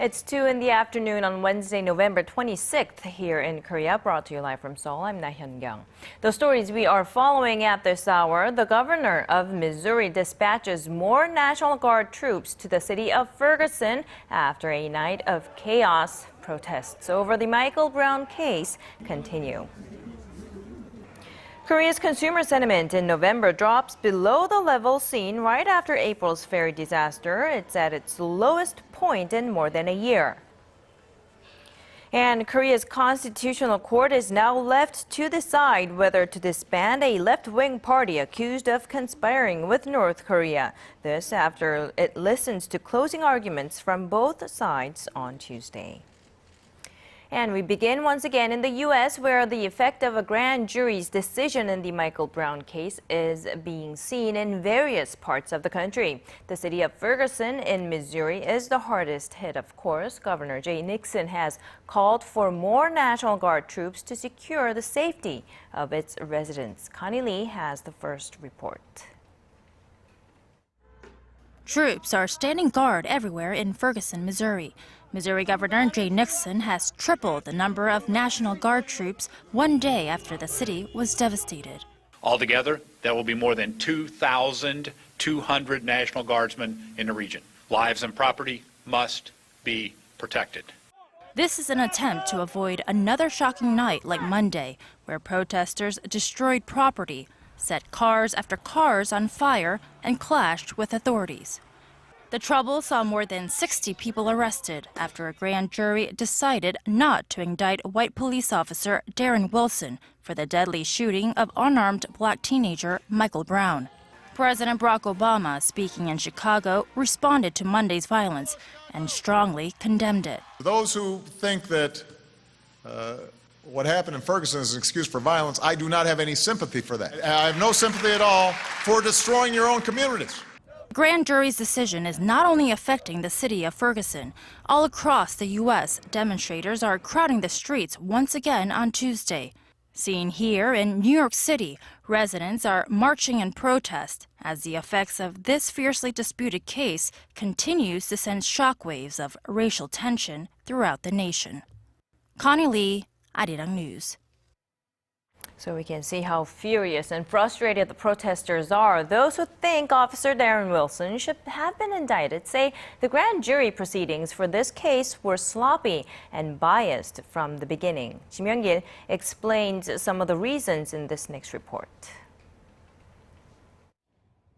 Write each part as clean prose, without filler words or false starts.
It's 2 in the afternoon on Wednesday, November 26th here in Korea, brought to you live from Seoul. I'm Laah Hyun-kyung. The stories we are following at this hour: the governor of Missouri dispatches more National Guard troops to the city of Ferguson after a night of chaos. Protests over the Michael Brown case continue. Korea's consumer sentiment in November drops below the level seen right after April's ferry disaster. It's at its lowest point in more than a year. And Korea's constitutional court is now left to decide whether to disband a left-wing party accused of conspiring with North Korea. This after it listens to closing arguments from both sides on Tuesday. And we begin once again in the U.S., where the effect of a grand jury's decision in the Michael Brown case is being seen in various parts of the country. The city of Ferguson in Missouri is the hardest hit, of course. Governor Jay Nixon has called for more National Guard troops to secure the safety of its residents. Connie Lee has the first report. Troops are standing guard everywhere in Ferguson, Missouri. Missouri Governor Jay Nixon has tripled the number of National Guard troops one day after the city was devastated. Altogether, there will be more than 2,200 National Guardsmen in the region. Lives and property must be protected. This is an attempt to avoid another shocking night like Monday, where protesters destroyed property, set cars after cars on fire, and clashed with authorities. The trouble saw more than 60 people arrested after a grand jury decided not to indict white police officer Darren Wilson for the deadly shooting of unarmed black teenager Michael Brown. President Barack Obama, speaking in Chicago, responded to Monday's violence and strongly condemned it. Those who think that what happened in Ferguson is an excuse for violence, I do not have any sympathy for that. I have no sympathy at all for destroying your own communities. The grand jury's decision is not only affecting the city of Ferguson. All across the U.S., demonstrators are crowding the streets once again on Tuesday. Seen here in New York City, residents are marching in protest as the effects of this fiercely disputed case continues to send shockwaves of racial tension throughout the nation. Connie Lee, ARIRANG News. So we can see how furious and frustrated the protesters are. Those who think Officer Darren Wilson should have been indicted say the grand jury proceedings for this case were sloppy and biased from the beginning. Kim Young-gil explains some of the reasons in this next report.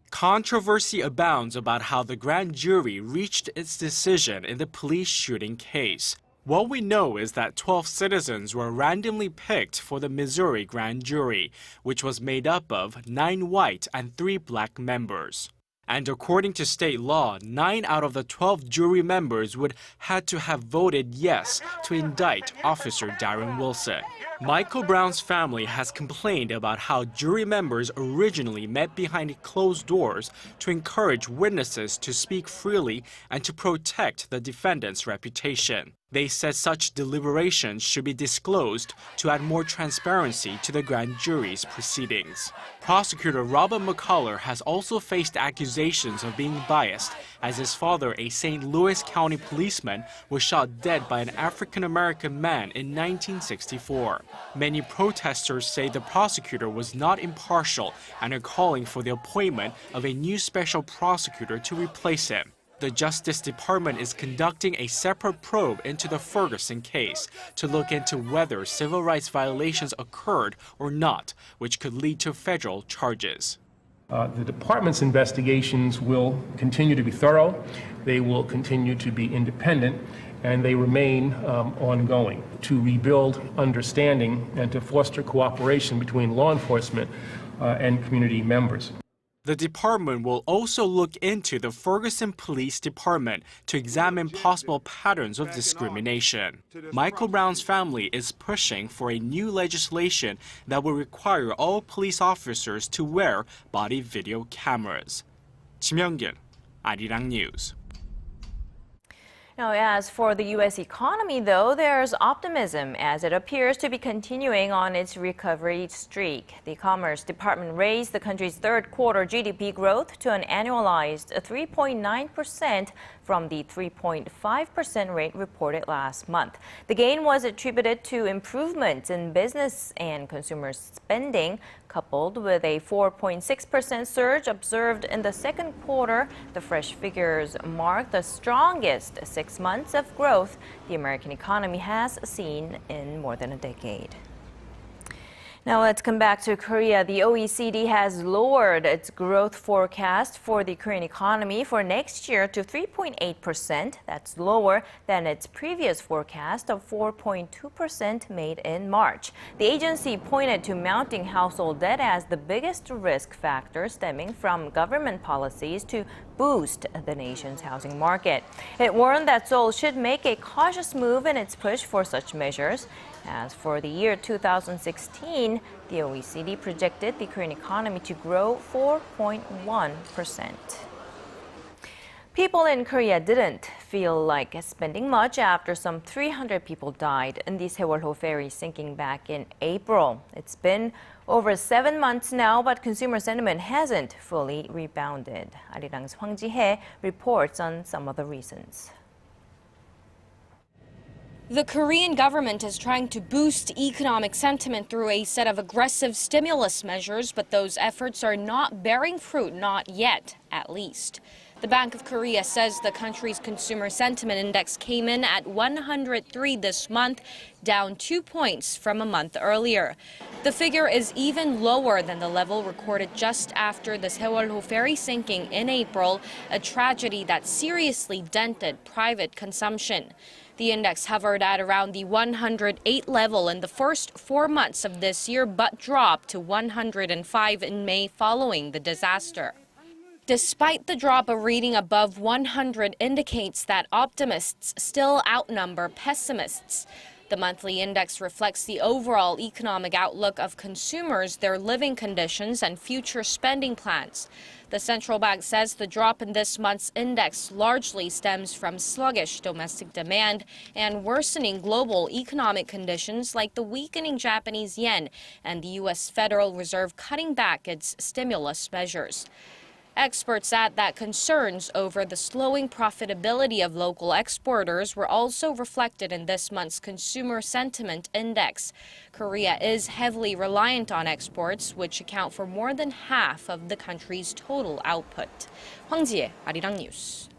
Controversy abounds about how the grand jury reached its decision in the police shooting case. What we know is that 12 citizens were randomly picked for the Missouri grand jury, which was made up of 9 white and 3 black members. And according to state law, 9 out of the 12 jury members would had to have voted yes to indict Officer Darren Wilson. Michael Brown's family has complained about how jury members originally met behind closed doors to encourage witnesses to speak freely and to protect the defendant's reputation. They said such deliberations should be disclosed to add more transparency to the grand jury's proceedings. Prosecutor Robert McCullough has also faced accusations of being biased, as his father, a St. Louis County policeman, was shot dead by an African-American man in 1964. Many protesters say the prosecutor was not impartial and are calling for the appointment of a new special prosecutor to replace him. The Justice Department is conducting a separate probe into the Ferguson case to look into whether civil rights violations occurred or not, which could lead to federal charges. The department's investigations will continue to be thorough, they will continue to be independent, and they remain ongoing to rebuild understanding and to foster cooperation between law enforcement and community members. The department will also look into the Ferguson Police Department to examine possible patterns of discrimination. Michael Brown's family is pushing for a new legislation that will require all police officers to wear body video cameras. Kim Young-gil, ARIRANG News. Now, as for the U.S. economy, though, there's optimism as it appears to be continuing on its recovery streak. The Commerce Department raised the country's third quarter GDP growth to an annualized 3.9% from the 3.5% rate reported last month. The gain was attributed to improvements in business and consumer spending, coupled with a 4.6% surge observed in the second quarter. The fresh figures mark the strongest 6 months of growth the American economy has seen in more than a decade. Now let's come back to Korea. The OECD has lowered its growth forecast for the Korean economy for next year to 3.8%. That's lower than its previous forecast of 4.2% made in March. The agency pointed to mounting household debt as the biggest risk factor stemming from government policies to boost the nation's housing market. It warned that Seoul should make a cautious move in its push for such measures. As for the year 2016, the OECD projected the Korean economy to grow 4.1%. People in Korea didn't feel like spending much after some 300 people died in the Seoul ferry sinking back in April. It's been over 7 months now, but consumer sentiment hasn't fully rebounded. ARIRANG's Hwang Ji-hye reports on some of the reasons. The Korean government is trying to boost economic sentiment through a set of aggressive stimulus measures, but those efforts are not bearing fruit, not yet, at least. The Bank of Korea says the country's consumer sentiment index came in at 103 this month, down 2 points from a month earlier. The figure is even lower than the level recorded just after the Seoul ferry sinking in April, a tragedy that seriously dented private consumption. The index hovered at around the 108 level in the first 4 months of this year, but dropped to 105 in May following the disaster. Despite the drop, a reading above 100 indicates that optimists still outnumber pessimists. The monthly index reflects the overall economic outlook of consumers, their living conditions, and future spending plans. The central bank says the drop in this month's index largely stems from sluggish domestic demand and worsening global economic conditions like the weakening Japanese yen and the U.S. Federal Reserve cutting back its stimulus measures. Experts add that concerns over the slowing profitability of local exporters were also reflected in this month's Consumer Sentiment Index. Korea is heavily reliant on exports, which account for more than half of the country's total output. Hwang Ji-hye, ARIRANG News.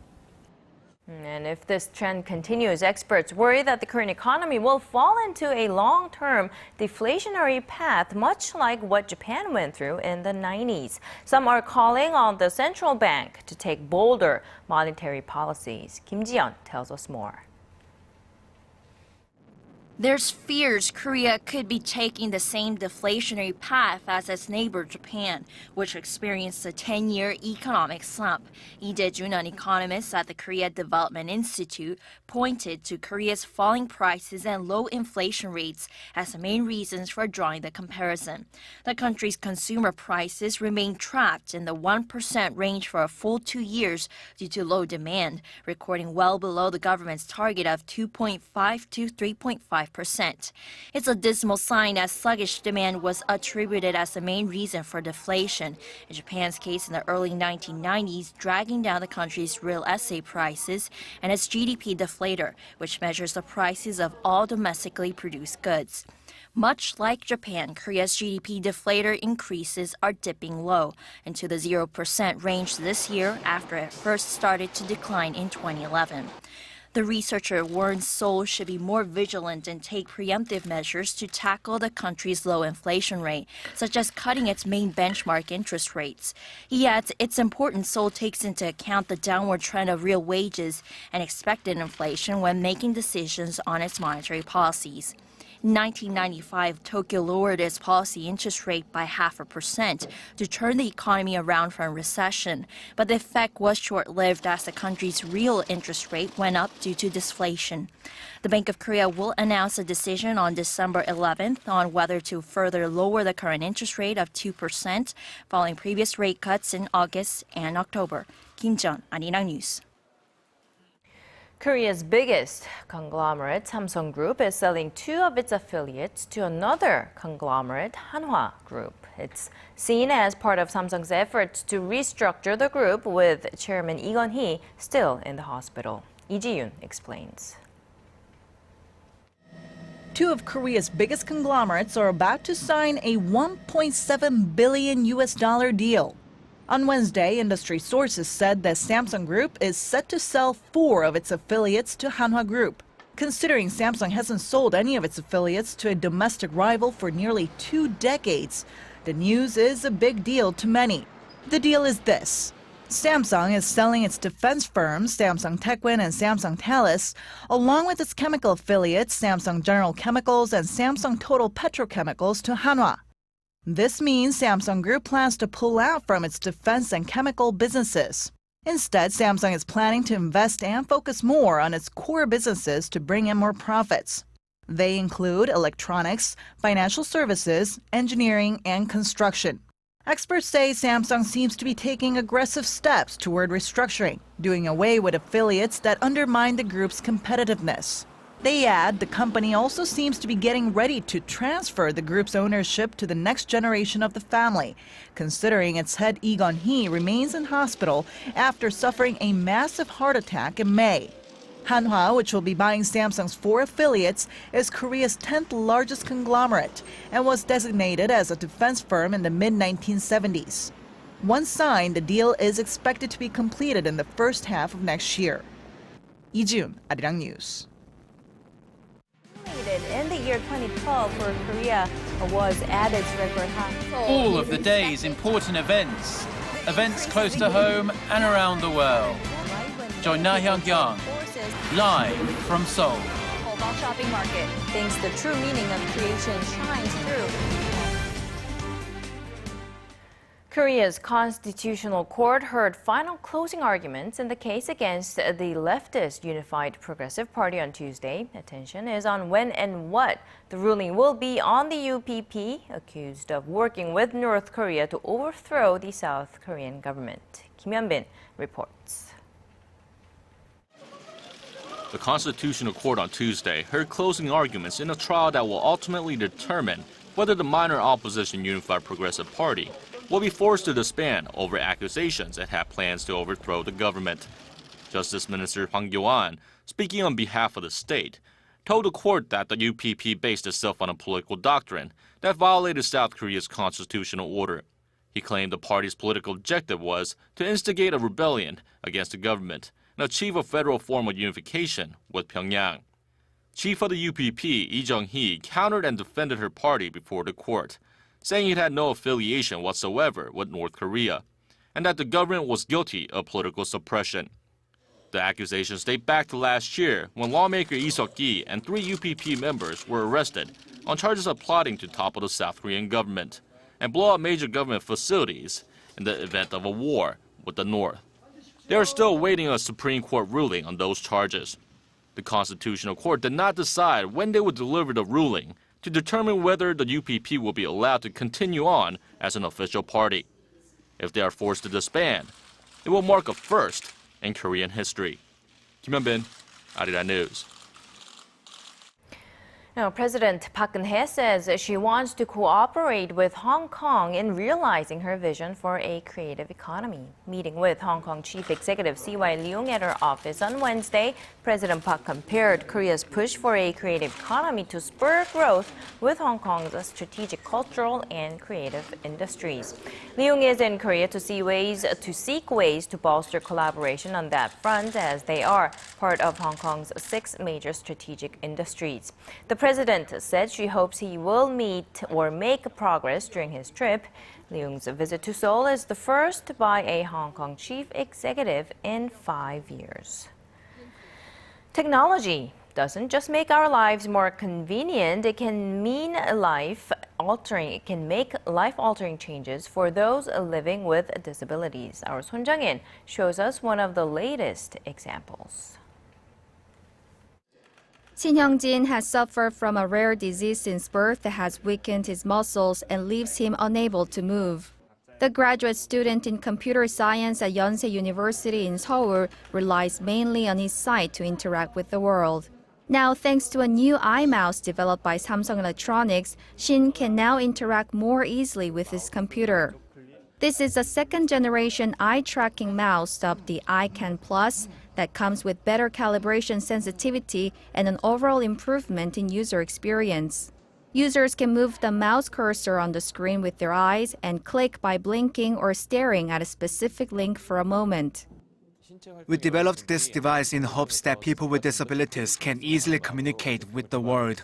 And if this trend continues, experts worry that the Korean economy will fall into a long-term deflationary path, much like what Japan went through in the 90s. Some are calling on the central bank to take bolder monetary policies. Kim Ji-yeon tells us more. There's fears Korea could be taking the same deflationary path as its neighbor Japan, which experienced a 10-year economic slump. Lee Dae-jun, an economist at the Korea Development Institute, pointed to Korea's falling prices and low inflation rates as the main reasons for drawing the comparison. The country's consumer prices remain trapped in the 1% range for a full 2 years due to low demand, recording well below the government's target of 2.5 to 3.5%. It's a dismal sign as sluggish demand was attributed as the main reason for deflation. In Japan's case in the early 1990s, dragging down the country's real estate prices and its GDP deflator, which measures the prices of all domestically produced goods. Much like Japan, Korea's GDP deflator increases are dipping low into the 0% range this year after it first started to decline in 2011. The researcher warns Seoul should be more vigilant and take preemptive measures to tackle the country's low inflation rate, such as cutting its main benchmark interest rates. He adds it's important Seoul takes into account the downward trend of real wages and expected inflation when making decisions on its monetary policies. In 1995, Tokyo lowered its policy interest rate by 0.5% to turn the economy around from recession, but the effect was short-lived as the country's real interest rate went up due to deflation. The Bank of Korea will announce a decision on December 11th on whether to further lower the current interest rate of 2%, following previous rate cuts in August and October. Kim Ji-yeon, ARIRANG News. Korea's biggest conglomerate, Samsung Group, is selling 2 of its affiliates to another conglomerate, Hanwha Group. It's seen as part of Samsung's efforts to restructure the group, with Chairman Lee Gun-hee still in the hospital. Lee Ji-yoon explains. 2 of Korea's biggest conglomerates are about to sign a $1.7 billion deal. On Wednesday, industry sources said that Samsung Group is set to sell 4 of its affiliates to Hanwha Group. Considering Samsung hasn't sold any of its affiliates to a domestic rival for nearly 2 decades, the news is a big deal to many. The deal is this. Samsung is selling its defense firms, Samsung Techwin and Samsung Thales, along with its chemical affiliates, Samsung General Chemicals and Samsung Total Petrochemicals, to Hanwha. This means Samsung Group plans to pull out from its defense and chemical businesses. Instead, Samsung is planning to invest and focus more on its core businesses to bring in more profits. They include electronics, financial services, engineering, and construction. Experts say Samsung seems to be taking aggressive steps toward restructuring, doing away with affiliates that undermine the group's competitiveness. They add the company also seems to be getting ready to transfer the group's ownership to the next generation of the family, considering its head Lee Gun-hee remains in hospital after suffering a massive heart attack in May. Hanwha, which will be buying Samsung's 4 affiliates, is Korea's 10th largest conglomerate and was designated as a defense firm in the mid-1970s. Once signed, the deal is expected to be completed in the first half of next year. Lee Ji-yoon, ARIRANG News. In the year 2012, where Korea was at its record high. All of the day's important events close to home and around the world. Join Laah Hyun-kyung live from Seoul. Shopping market thinks the true meaning of creation shines through. Korea's Constitutional Court heard final closing arguments in the case against the leftist Unified Progressive Party on Tuesday. Attention is on when and what the ruling will be on the UPP, accused of working with North Korea to overthrow the South Korean government. Kim Hyun-bin reports. The Constitutional Court on Tuesday heard closing arguments in a trial that will ultimately determine whether the minor opposition Unified Progressive Party will be forced to disband over accusations it had plans to overthrow the government. Justice Minister Hwang Kyo-an, speaking on behalf of the state, told the court that the UPP based itself on a political doctrine that violated South Korea's constitutional order. He claimed the party's political objective was to instigate a rebellion against the government and achieve a federal form of unification with Pyongyang. Chief of the UPP, Lee Jung-hee, countered and defended her party before the court, saying it had no affiliation whatsoever with North Korea, and that the government was guilty of political suppression. The accusations date back to last year, when lawmaker Lee Seok-gi and 3 UPP members were arrested on charges of plotting to topple the South Korean government and blow up major government facilities in the event of a war with the North. They are still awaiting a Supreme Court ruling on those charges. The Constitutional Court did not decide when they would deliver the ruling to determine whether the UPP will be allowed to continue on as an official party. If they are forced to disband, it will mark a first in Korean history. Kim Hyun-bin, ARIRANG News. Now, President Park Geun-hye says she wants to cooperate with Hong Kong in realizing her vision for a creative economy. Meeting with Hong Kong Chief Executive C.Y. Leung at her office on Wednesday, President Park compared Korea's push for a creative economy to spur growth with Hong Kong's strategic cultural and creative industries. Leung is in Korea to seek ways to bolster collaboration on that front, as they are part of Hong Kong's 6 major strategic industries. The President said she hopes he will meet or make progress during his trip. Leung's visit to Seoul is the first by a Hong Kong chief executive in 5 years. Technology doesn't just make our lives more convenient, it can mean life-altering. It can make life-altering changes for those living with disabilities. Our Son Jung-in shows us one of the latest examples. Shin Hyung-jin has suffered from a rare disease since birth that has weakened his muscles and leaves him unable to move. The graduate student in computer science at Yonsei University in Seoul relies mainly on his sight to interact with the world. Now, thanks to a new eye mouse developed by Samsung Electronics, Shin can now interact more easily with his computer. This is a second-generation eye-tracking mouse dubbed the iCan Plus that comes with better calibration sensitivity and an overall improvement in user experience. Users can move the mouse cursor on the screen with their eyes and click by blinking or staring at a specific link for a moment. We developed this device in hopes that people with disabilities can easily communicate with the world.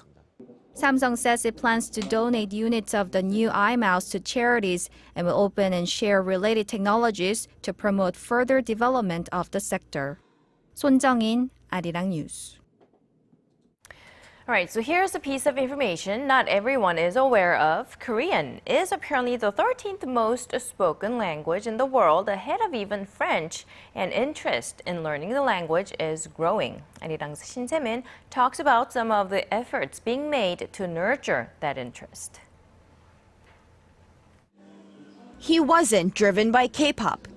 Samsung says it plans to donate units of the new iMouse to charities and will open and share related technologies to promote further development of the sector. 손정인, ARIRANG News. All right, so here's a piece of information not everyone is aware of. Korean is apparently the 13th most spoken language in the world, ahead of even French, and interest in learning the language is growing. ARIRANG's Shin Se-min talks about some of the efforts being made to nurture that interest. He wasn't driven by K-pop.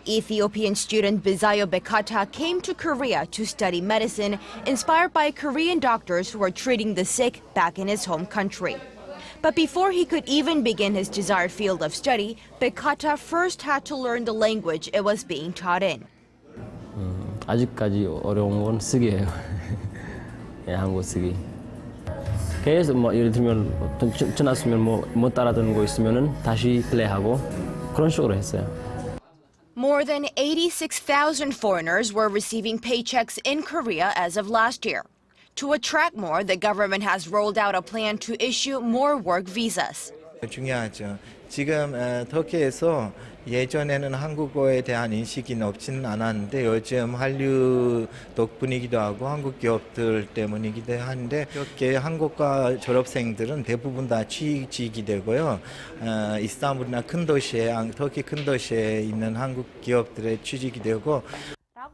Ethiopian student Bizayo Bekata came to Korea to study medicine, inspired by Korean doctors who are treating the sick back in his home country. But before he could even begin his desired field of study, Bekata first had to learn the language it was being taught in. 아직까지 어려운 건 쓰기예요. 예, 한국 쓰기. 계속 뭐 예를 들면 지났으면 못 따라듣는 거 있으면은 다시 플레이하고 그런 식으로 했어요. More than 86,000 foreigners were receiving paychecks in Korea as of last year. To attract more, the government has rolled out a plan to issue more work visas. 중요하죠. 지금 터키에서 예전에는 한국어에 대한 인식이 높지는 않았는데 요즘 한류 덕분이기도 하고 한국 기업들 때문이기도 한데 이렇게 한국과 졸업생들은 대부분 다 취직이 되고요. 이스탄불이나 큰 도시에 터키 큰 도시에 있는 한국 기업들에 취직이 되고.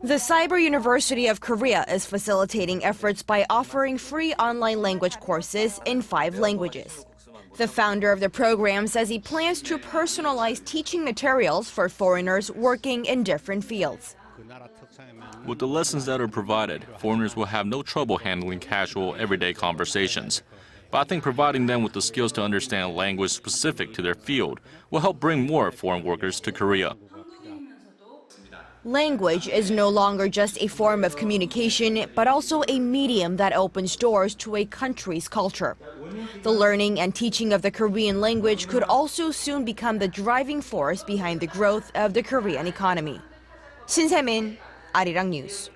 The Cyber University of Korea is facilitating efforts by offering free online language courses in 5 languages. The founder of the program says he plans to personalize teaching materials for foreigners working in different fields. With the lessons that are provided, foreigners will have no trouble handling casual, everyday conversations. But I think providing them with the skills to understand language specific to their field will help bring more foreign workers to Korea. Language is no longer just a form of communication, but also a medium that opens doors to a country's culture. The learning and teaching of the Korean language could also soon become the driving force behind the growth of the Korean economy. Shin Se-min, ARIRANG News.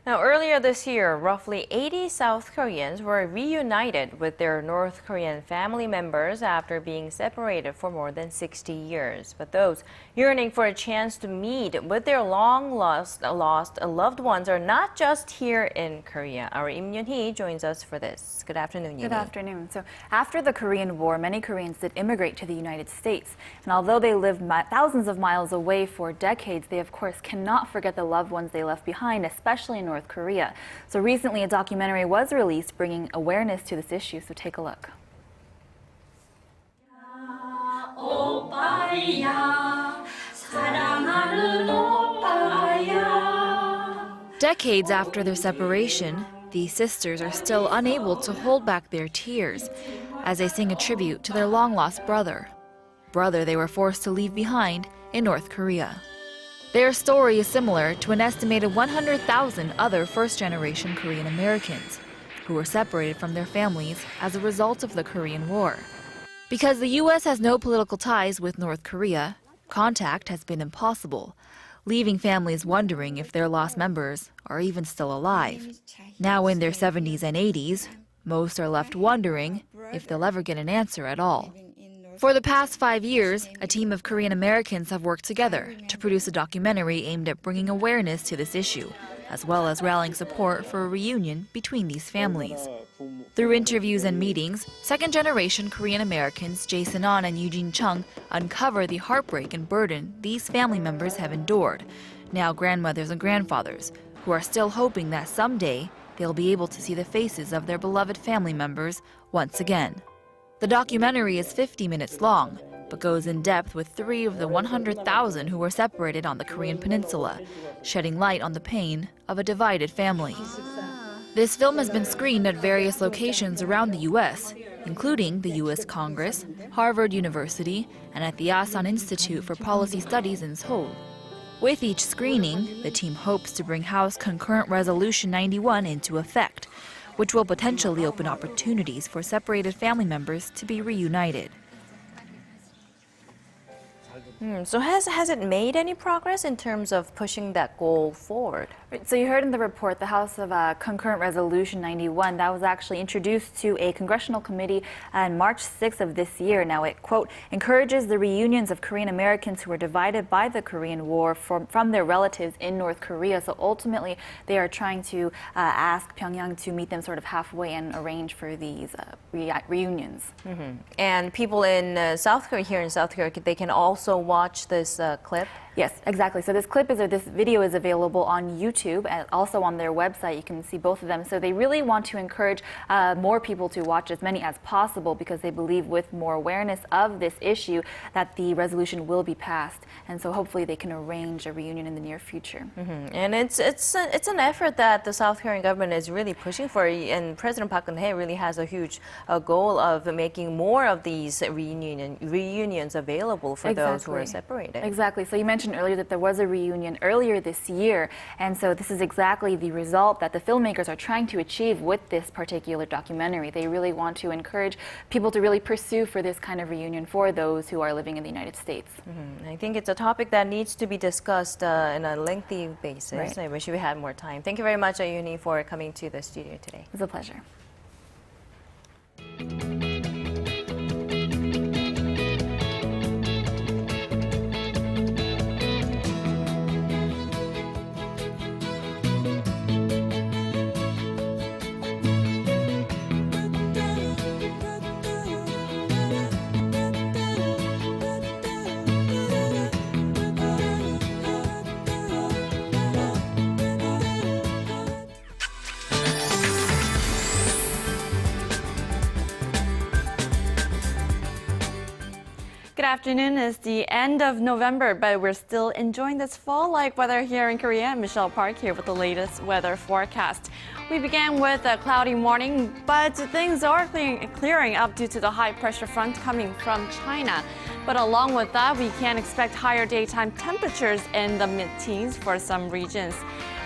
Now, earlier this year, roughly 80 South Koreans were reunited with their North Korean family members after being separated for more than 60 years. But those yearning for a chance to meet with their long-lost loved ones are not just here in Korea. Our Im Yun-hee joins us for this. Good afternoon, Yun-hee. Good afternoon. So, after the Korean War, many Koreans did immigrate to the United States. And although they lived thousands of miles away for decades, they of course cannot forget the loved ones they left behind, especially in North Korea. So recently a documentary was released bringing awareness to this issue, so take a look. Decades after their separation, these sisters are still unable to hold back their tears as they sing a tribute to their long-lost brother they were forced to leave behind in North Korea. Their story is similar to an estimated 100,000 other first-generation Korean Americans who were separated from their families as a result of the Korean War. Because the U.S. has no political ties with North Korea, contact has been impossible, leaving families wondering if their lost members are even still alive. Now in their 70s and 80s, most are left wondering if they'll ever get an answer at all. For the past 5 years, a team of Korean Americans have worked together to produce a documentary aimed at bringing awareness to this issue, as well as rallying support for a reunion between these families. Through interviews and meetings, second-generation Korean Americans Jason An and Eugene Chung uncover the heartbreak and burden these family members have endured, now grandmothers and grandfathers, who are still hoping that someday they'll be able to see the faces of their beloved family members once again. The documentary is 50 minutes long, but goes in depth with 3 of the 100,000 who were separated on the Korean peninsula, shedding light on the pain of a divided family. This film has been screened at various locations around the U.S., including the U.S. Congress, Harvard University, and at the Asan Institute for Policy Studies in Seoul. With each screening, the team hopes to bring House Concurrent Resolution 91 into effect, which will potentially open opportunities for separated family members to be reunited. So has it made any progress in terms of pushing that goal forward? So you heard in the report, the House of Concurrent Resolution 91, that was actually introduced to a congressional committee on March 6th of this year. Now it, quote, encourages the reunions of Korean Americans who were divided by the Korean War from their relatives in North Korea. So ultimately, they are trying to ask Pyongyang to meet them sort of halfway and arrange for these reunions. And people in South Korea, here in South Korea, they can also watch this clip? Yes, exactly. So this video is available on YouTube and also on their website. You can see both of them. So they really want to encourage more people to watch, as many as possible, because they believe with more awareness of this issue that the resolution will be passed. And so hopefully they can arrange a reunion in the near future. And it's an effort that the South Korean government is really pushing for, and President Park Geun-hye really has a huge goal of making more of these reunions available for those who are separated. Exactly. So you mentioned earlier that there was a reunion earlier this year, and so this is exactly the result that the filmmakers are trying to achieve with this particular documentary. They really want to encourage people to really pursue for this kind of reunion for those who are living in the United States. I think it's a topic that needs to be discussed in a lengthy basis. Right. I wish we had more time. Thank you very much, Ayuni, for coming to the studio today. It was a pleasure. Good afternoon. It's the end of November, but we're still enjoying this fall-like weather here in Korea. Michelle Park here with the latest weather forecast. We began with a cloudy morning, but things are clearing up due to the high-pressure front coming from China. But along with that, we can expect higher daytime temperatures in the mid-teens for some regions.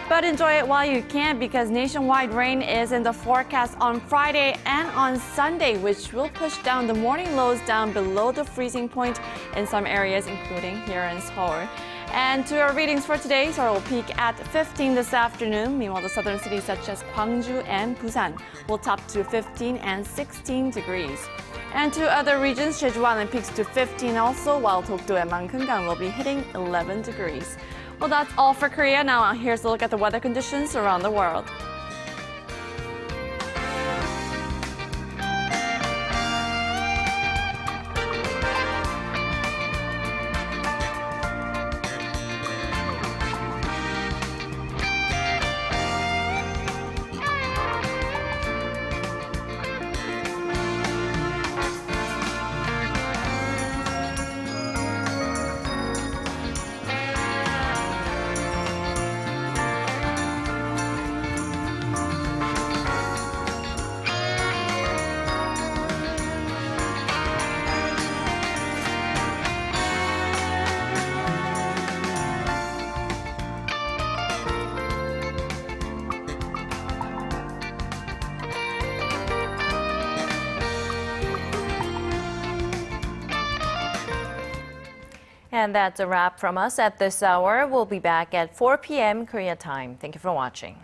But enjoy it while you can, because nationwide rain is in the forecast on Friday and on Sunday, which will push down the morning lows down below the freezing point in some areas, including here in Seoul. And to our readings for today, Seoul will peak at 15 this afternoon. Meanwhile, the southern cities such as Gwangju and Busan will top to 15 and 16 degrees. And to other regions, Jeju-Gwaneon peaks to 15 also, while Dokdo and Mangungang will be hitting 11 degrees. Well, that's all for Korea. Now here's a look at the weather conditions around the world. And that's a wrap from us at this hour. We'll be back at 4 p.m. Korea time. Thank you for watching.